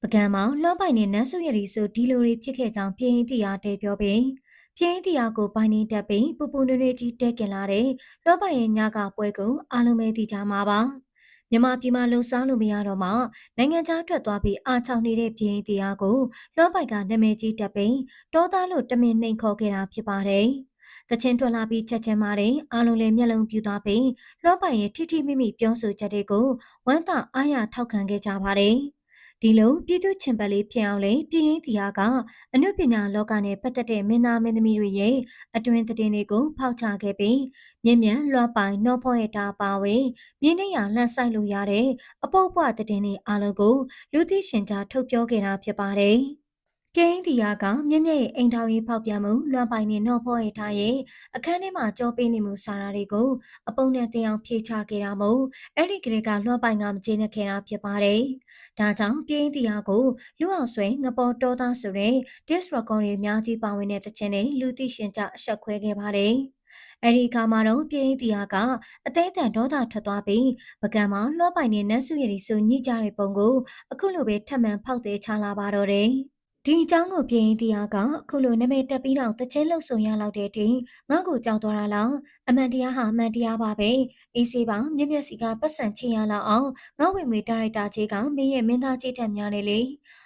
ပကံမောင်လွှမ်းပိုင်နဲ့နန်းစုရည်ဆိုဒီလိုတွေဖြစ်ခဲ့ကြောင်းပြင်းတီယာတဲပြောပြီးပြင်းတီယာကိုပိုင်နေတက်ပြီးပူပူနွေ့နွေ့ကြီးတဲကင်လာတဲ့လွှမ်းပိုင်ရဲ့ညကပွဲကိုအားလုံးပဲသိကြမှာပါမြန်မာပြည်မှာလှုပ်ရှားလို့မရတော့မှနိုင်ငံခြားထွက်သွားပြီးအားချောင်းနေတဲ့ပြင်းတီယာကိုလွှမ်းပိုင်ကနာမည်ကြီးတက်ပြီးတောသားလို့တမင်နှိမ်ခေါ်ခဲ့တာဖြစ်ပါတယ်တချင်းထွက်လာပြီးချက်ချင်းမာတဲ့အားလုံးလည်းမျက်လုံးပြူသွားပြီးလွှမ်းပိုင်ရဲ့ထိထိမိမိပြောဆိုချက်တွေကိုဝမ်းသာအားရထောက်ခံခဲ့ကြပါတယ်ဒီလိုပြည်သူ့ချင်ပတ်လေးဖြစ်အောင်လေပြည်ရင်းတီယာကအနုပညာလောကနဲ့ပတ်သက်တဲ့မင်းသားမင်းသမီးတွေရဲ့အတွင်းသတင်းတွေကိုဖောက်ချခဲ့ပြီးမြင့်မြတ်လွှပိုင်နှောဖောရတာပါဝင်မြင်းနေရလှမ်းဆိုင်လို့ရတဲ့အပုပ်ပွားသတင်းတွေအားလုံးကိုလူသိရှင်ကြားထုတ်ပြောခဲ့တာဖြစ်ပါတယ်။ပြင်းတီယာကမြင့်မြတ်ရဲ့အိမ်ထောင်ရေးဖောက်ပြန်မှုလွှမ်းပိုင်နဲ့နှောဖောရထားရဲ့အခန်းထဲမှာကြောပေးနေမှုစာရာတွေကိုအပုံနဲ့တင်အောင်ဖြေချခဲ့တာမို့အဲ့ဒီကလေးကလွှမ်းပိုင်ကမကျေနပ်ခဲ့တာဖြစ်ပါတယ်။ဒါကြောင့်ပြင်းတီယာကိုလူအောင်ဆွဲငပေါ်တော်သားဆိုတဲ့ disc record တွေအများကြီးပါဝင်တဲ့တခြင်းနဲ့လူသိရှင်ကြားအဆက်ခွဲခဲ့ပါတယ်။အဲဒီအခါမှာတော့ပြင်းတီယာကအသေးအတန်ဒေါသထွက်သွားပြီးပကံမှာလွှမ်းပိုင်နဲ့နတ်စုရည်ဆိုညှိကြတဲ့ပုံကိုအခုလိုပဲထပ်မံဖောက်သေးချလာပါတော့တယ်။ဒီအကြောင်းကိုပြင်တရားကအခုလိုနာမည်တက်ပြီးတော့တချင်းလှုပ်ဆောင်ရလောက်တဲ့အထိငါ့ကိုကြောက်သွားတာလားအမှန်တရားဟာအမှန်တရားပါပဲအေးစေးပါမြက်မြက်စီကပတ်စံချင်ရလောက်အောင်ငါ့ဝင်ငွေဒါရိုက်တာကြီးကမင်းရဲ့မင်းသားကြီးထက်များနေလေ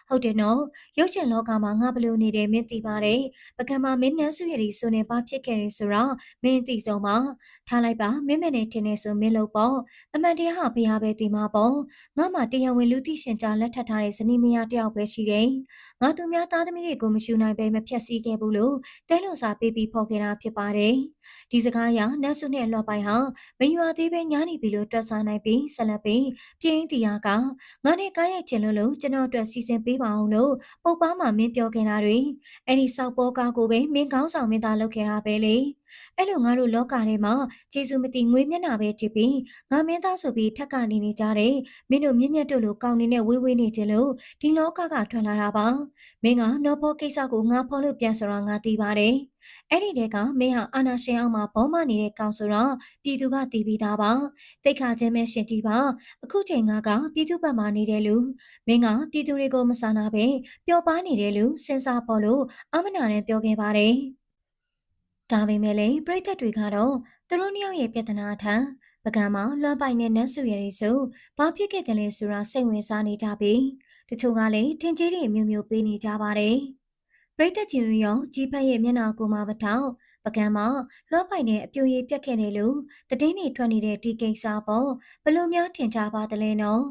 ဟုတ်တယ်နော်ရုပ်ရှင်လောကမှာငါဘလို့နေတယ်မင်းသိပါတယ်ပကံမှာမင်းနန်းစုရည်ဆိုနေပါဖြစ်ခဲ့ရင်ဆိုတော့မင်းသိဆုံးပါထားလိုက်ပါမင်းမနဲ့ထင်နေဆိုမင်းလို့ပေါ့အမှန်တရားဟာဘုရားပဲသိမှာပေါ့ငါမှတရားဝင်လူသိရှင်ကြားလက်ထပ်ထားတဲ့ဇနီးမယားတယောက်ပဲရှိတယ်ငါသူများသားသမီးတွေကိုမရှူနိုင်ပဲမဖြတ်စည်းခဲ့ဘူးလို့တဲလွန်စာပေးပြီးဖော်ခဲ့တာဖြစ်ပါတယ်။ဒီစကားအရနတ်ဆုနဲ့လော်ပိုင်ဟာမယွာသေးပဲညားနေပြီလို့တွက်ဆနိုင်ပြီးဆက်လက်ပြီးပြင်းတီယာကငါနဲ့ကားရိုက်ချင်လို့ကျွန်တော်အတွက်စီစဉ်ပေးပါအောင်လို့ပုတ်ပါမှမင်းပြောခဲ့တာတွေအဲ့ဒီစောက်ပေါ်ကားကိုပဲမင်းကောင်းဆောင်မင်းသားလုပ်ခဲ့တာပဲလေ။အဲ့လိုငါတို့လောကထဲမှာကျေးဇူးမသိငွေမျက်နှာပဲကြည့်ပြီးငါမင်းသားဆိုပြီးထက်ကနေနေကြတယ်မင်းတို့မြင့်မြတ်တို့လိုကောင်းနေတဲ့ဝေးဝေးနေကြလို့ဒီလောကကထွက်လာတာပါမင်းကနော်ဖောကိစ္စကိုငါဖော်လို့ပြန်ဆိုတော့ငါသိပါတယ်အဲ့ဒီတဲကမင်းဟာအာနာရှင်အောင်မှာဘောမနေတဲ့ကောင်ဆိုတော့ပြည်သူကတည်ပြီးသားပါတိတ်ခါချင်းပဲရှင်ကြည့်ပါအခုချိန်ကပြည်သူဘက်မှာနေတဲ့လူမင်းကပြည်သူတွေကိုမဆာနာပဲပျော်ပါနေတဲ့လူစဉ်းစားဖို့လို့အမနာနဲ့ပြောခဲ့ပါတယ်ဒါပေမဲ့လည်းပြည်သက်တွေကတော့သူတို့နှစ်ယောက်ရဲ့ပြဿနာထံပကံမှာလွှမ်းပိုင်တဲ့နတ်စုရည်ဆိုဘာဖြစ်ခဲ့တယ်လဲဆိုတာစိတ်ဝင်စားနေကြပြီတချို့ကလည်းထင်ကြီးတွေမျိုးမျိုးပေးနေကြပါတယ်ပရိသတ်ကြီးတွေရောကြီးဖက်ရဲ့မျက်နှာကိုမှမထောက်ပကံမှာလွှမ်းပိုင်တဲ့အပြိုရည်ပြက်ခဲ့တယ်လို့တည်င်းနေထွက်နေတဲ့ဒီကိစ္စပေါ့ဘလို့များထင်ကြပါသလဲနော်